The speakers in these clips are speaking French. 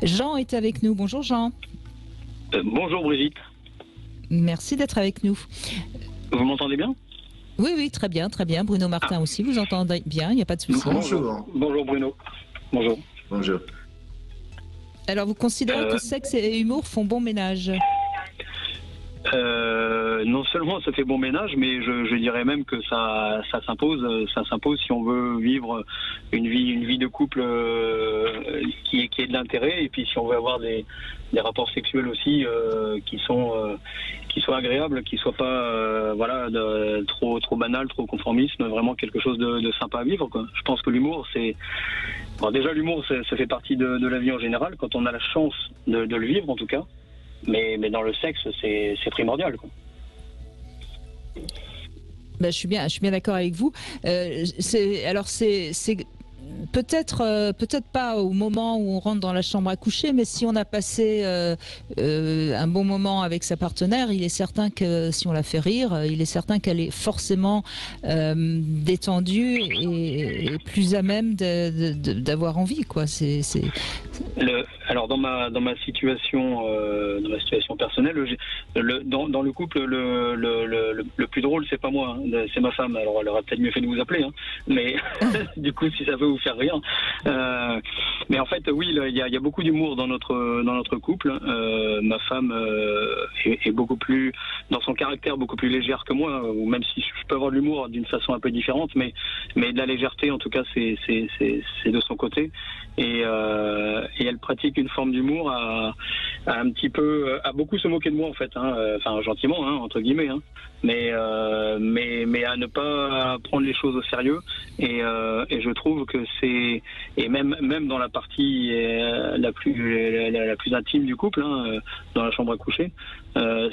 Jean est avec nous. Bonjour Jean. Bonjour Brigitte. Merci d'être avec nous. Vous m'entendez bien? Oui, oui, très bien, très bien. Bruno Martin aussi, vous entendez bien, il n'y a pas de souci. Bonjour. Bonjour Bruno. Bonjour. Bonjour. Alors, vous considérez que sexe et humour font bon ménage? Non seulement ça fait bon ménage, mais je dirais même que ça s'impose si on veut vivre une vie de couple qui ait de l'intérêt, et puis si on veut avoir des rapports sexuels aussi qui soient agréables, qui soient pas trop banal, trop conformisme, vraiment quelque chose de sympa à vivre, quoi. Je pense que l'humour, déjà l'humour ça fait partie de la vie en général, quand on a la chance de le vivre en tout cas. Mais dans le sexe, c'est primordial, quoi. Ben, je suis bien d'accord avec vous. C'est peut-être pas au moment où on rentre dans la chambre à coucher, mais si on a passé un bon moment avec sa partenaire, il est certain que si on la fait rire, il est certain qu'elle est forcément détendue et plus à même d'avoir envie, quoi. Alors dans ma situation personnelle, dans le couple, le plus drôle, c'est pas moi, hein, c'est ma femme. Alors elle aurait peut-être mieux fait de vous appeler, hein, mais du coup, si ça peut vous faire rire. Mais en fait, oui, il y a beaucoup d'humour dans notre couple. Ma femme est beaucoup plus, dans son caractère, beaucoup plus légère que moi, ou même si je peux avoir de l'humour d'une façon un peu différente, mais de la légèreté, en tout cas, c'est de son côté. Et elle pratique une forme d'humour à beaucoup se moquer de moi, en fait, hein, enfin gentiment, hein, entre guillemets, hein, mais à ne pas prendre les choses au sérieux, et je trouve que et même dans la partie la plus intime du couple, hein, dans la chambre à coucher,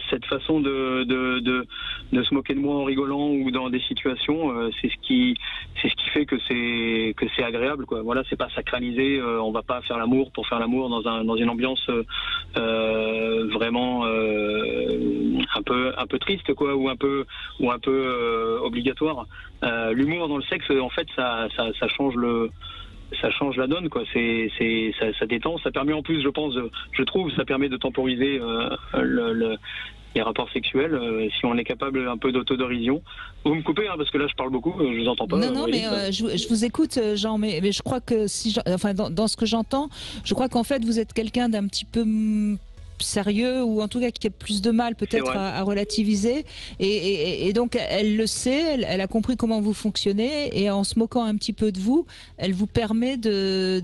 cette façon de se moquer de moi en rigolant ou dans des situations, c'est ce qui fait que c'est agréable, quoi. Voilà, c'est pas sacralisé, on va pas faire l'amour pour faire l'amour dans une ambiance vraiment un peu triste, quoi, ou un peu obligatoire. L'humour dans le sexe, en fait, ça change la donne, quoi. Ça détend, ça permet en plus, je trouve, ça permet de temporiser les rapports sexuels, si on est capable un peu d'autodérision. Vous me coupez, hein, parce que là je parle beaucoup, je vous entends pas. Non, mais je vous écoute, Jean, mais je crois que dans ce que j'entends, je crois qu'en fait vous êtes quelqu'un d'un petit peu sérieux, ou en tout cas qui a plus de mal peut-être à relativiser, et donc elle le sait, elle a compris comment vous fonctionnez, et en se moquant un petit peu de vous, elle vous permet de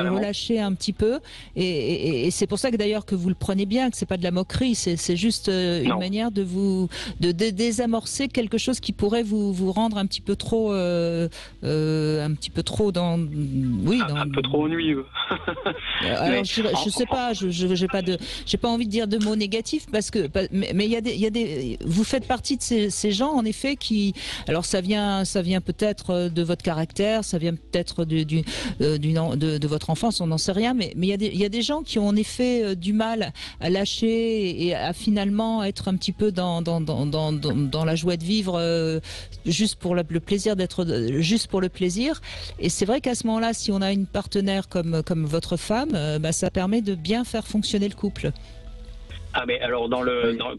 relâcher un petit peu, et c'est pour ça que d'ailleurs que vous le prenez bien, que c'est pas de la moquerie, c'est juste une manière de désamorcer quelque chose qui pourrait vous rendre un petit peu trop un peu trop ennuyeux. Alors je sais pas, j'ai pas envie de dire de mots négatifs, mais vous faites partie de ces gens, en effet, qui, alors ça vient peut-être de votre caractère, ça vient peut-être de votre enfance, on n'en sait rien, mais il y a des gens qui ont en effet du mal à lâcher et à finalement être un petit peu dans la joie de vivre, juste pour le plaisir juste pour le plaisir. Et c'est vrai qu'à ce moment-là, si on a une partenaire comme votre femme, ça permet de bien faire fonctionner le couple. Ah, mais alors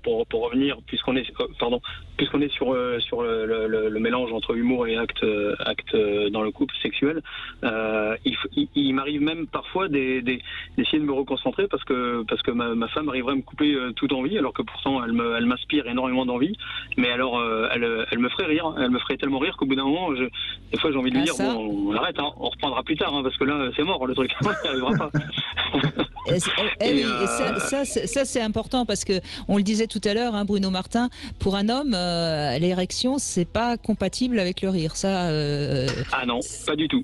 pour revenir, puisqu'on est sur le mélange entre humour et acte dans le couple sexuel, il m'arrive même parfois d'essayer de me reconcentrer, parce que ma femme arriverait à me couper toute envie, alors que pourtant elle m'inspire énormément d'envie, mais alors elle me ferait rire, elle me ferait tellement rire qu'au bout d'un moment, des fois j'ai envie de lui dire bon, on arrête, hein, on reprendra plus tard, hein, parce que là c'est mort le truc, ça n'arrivera pas. Ça c'est important, parce que on le disait tout à l'heure, hein, Bruno Martin, pour un homme, l'érection, c'est pas compatible avec le rire. Ça. Ah non, pas du tout.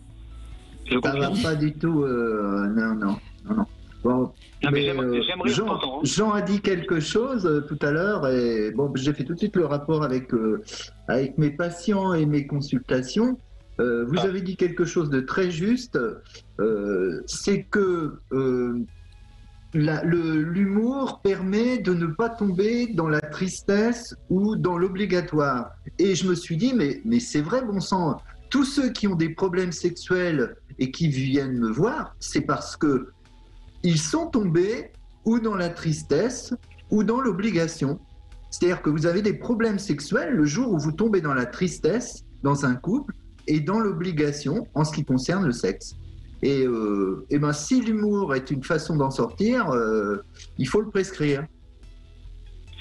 Ça va pas du tout. Non. Bon, Jean a dit quelque chose tout à l'heure, et bon, j'ai fait tout de suite le rapport avec mes patients et mes consultations. Vous avez dit quelque chose de très juste. C'est que l'humour permet de ne pas tomber dans la tristesse ou dans l'obligatoire. Et je me suis dit, mais c'est vrai, bon sang, tous ceux qui ont des problèmes sexuels et qui viennent me voir, c'est parce que ils sont tombés ou dans la tristesse ou dans l'obligation. C'est-à-dire que vous avez des problèmes sexuels le jour où vous tombez dans la tristesse dans un couple et dans l'obligation en ce qui concerne le sexe. Et ben, si l'humour est une façon d'en sortir, il faut le prescrire.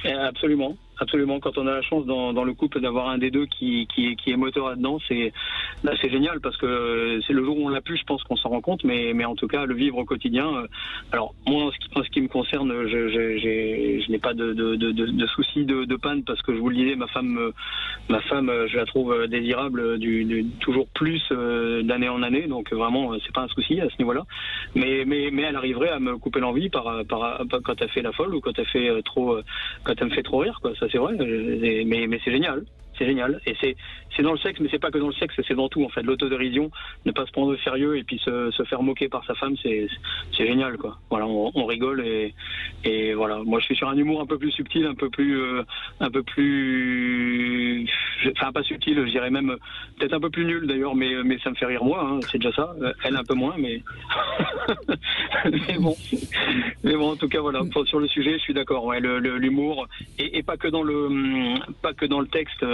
Absolument. Absolument, quand on a la chance dans le couple d'avoir un des deux qui est moteur là-dedans, c'est génial parce que c'est le jour où on l'a pu, je pense qu'on s'en rend compte, mais en tout cas le vivre au quotidien. Alors moi, en ce qui me concerne, je n'ai pas de soucis de panne parce que je vous le disais, ma femme, je la trouve désirable toujours plus d'année en année, donc vraiment c'est pas un souci à ce niveau-là. Mais elle arriverait à me couper l'envie quand elle fait la folle ou quand elle me fait trop rire, quoi. Ça, c'est vrai, mais c'est génial. C'est génial. Et c'est dans le sexe, mais c'est pas que dans le sexe, c'est dans tout, en fait. L'autodérision, ne pas se prendre au sérieux et puis se faire moquer par sa femme, c'est génial, quoi. Voilà, on rigole et voilà. Moi, je suis sur un humour un peu plus subtil, un peu plus, enfin, pas subtil, je dirais même, peut-être un peu plus nul d'ailleurs, mais ça me fait rire moi, hein, c'est déjà ça. Elle un peu moins, mais mais bon, en tout cas, voilà. Sur le sujet, je suis d'accord. Ouais, l'humour et pas que dans le texte.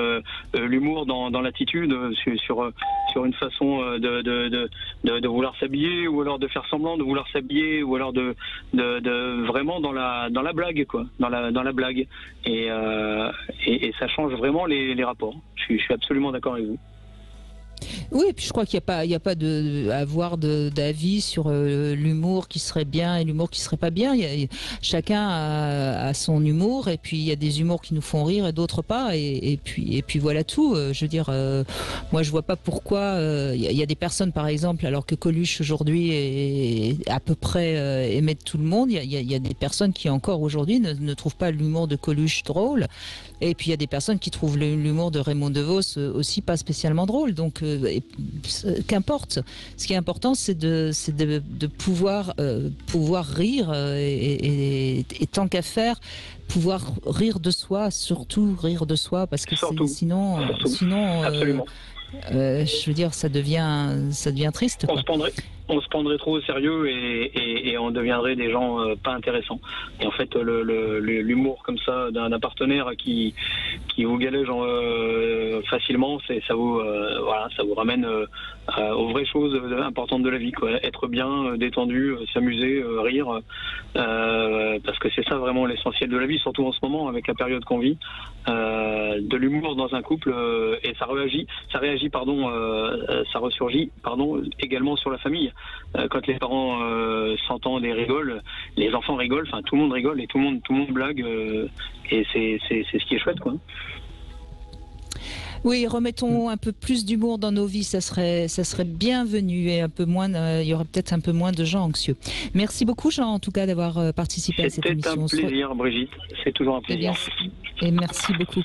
L'humour dans l'attitude, sur une façon de vouloir s'habiller ou alors de faire semblant de vouloir s'habiller ou alors de vraiment dans la blague, quoi, dans la blague et ça change vraiment les rapports. Je suis absolument d'accord avec vous. Oui, et puis je crois qu'il n'y a pas à avoir d'avis sur l'humour qui serait bien et l'humour qui serait pas bien. Chacun a son humour, et puis il y a des humours qui nous font rire et d'autres pas, et puis voilà tout. Je veux dire, moi je vois pas pourquoi il y a des personnes, par exemple, alors que Coluche aujourd'hui est à peu près aimé de tout le monde, il y a des personnes qui encore aujourd'hui ne trouvent pas l'humour de Coluche drôle, et puis il y a des personnes qui trouvent l'humour de Raymond DeVos aussi pas spécialement drôle. Donc qu'importe. Ce qui est important, c'est de pouvoir rire et tant qu'à faire, pouvoir rire de soi, surtout rire de soi, parce que sinon, je veux dire, ça devient triste, quoi. On se prendrait trop au sérieux et on deviendrait des gens pas intéressants. Et en fait, l'humour comme ça d'un partenaire qui vous galège facilement, ça vous ramène aux vraies choses importantes de la vie, quoi. Être bien, détendu, s'amuser, rire, parce que c'est ça vraiment l'essentiel de la vie, surtout en ce moment avec la période qu'on vit. De l'humour dans un couple et ça ressurgit également sur la famille. Quand les parents s'entendent et rigolent, les enfants rigolent, enfin tout le monde rigole et tout le monde blague, et c'est ce qui est chouette, quoi. Oui, remettons un peu plus d'humour dans nos vies, ça serait bienvenu, et un peu moins, il y aurait peut-être un peu moins de gens anxieux. Merci beaucoup, Jean, en tout cas, d'avoir participé à cette émission. C'était un plaisir, Brigitte. C'est toujours un plaisir. Et merci beaucoup.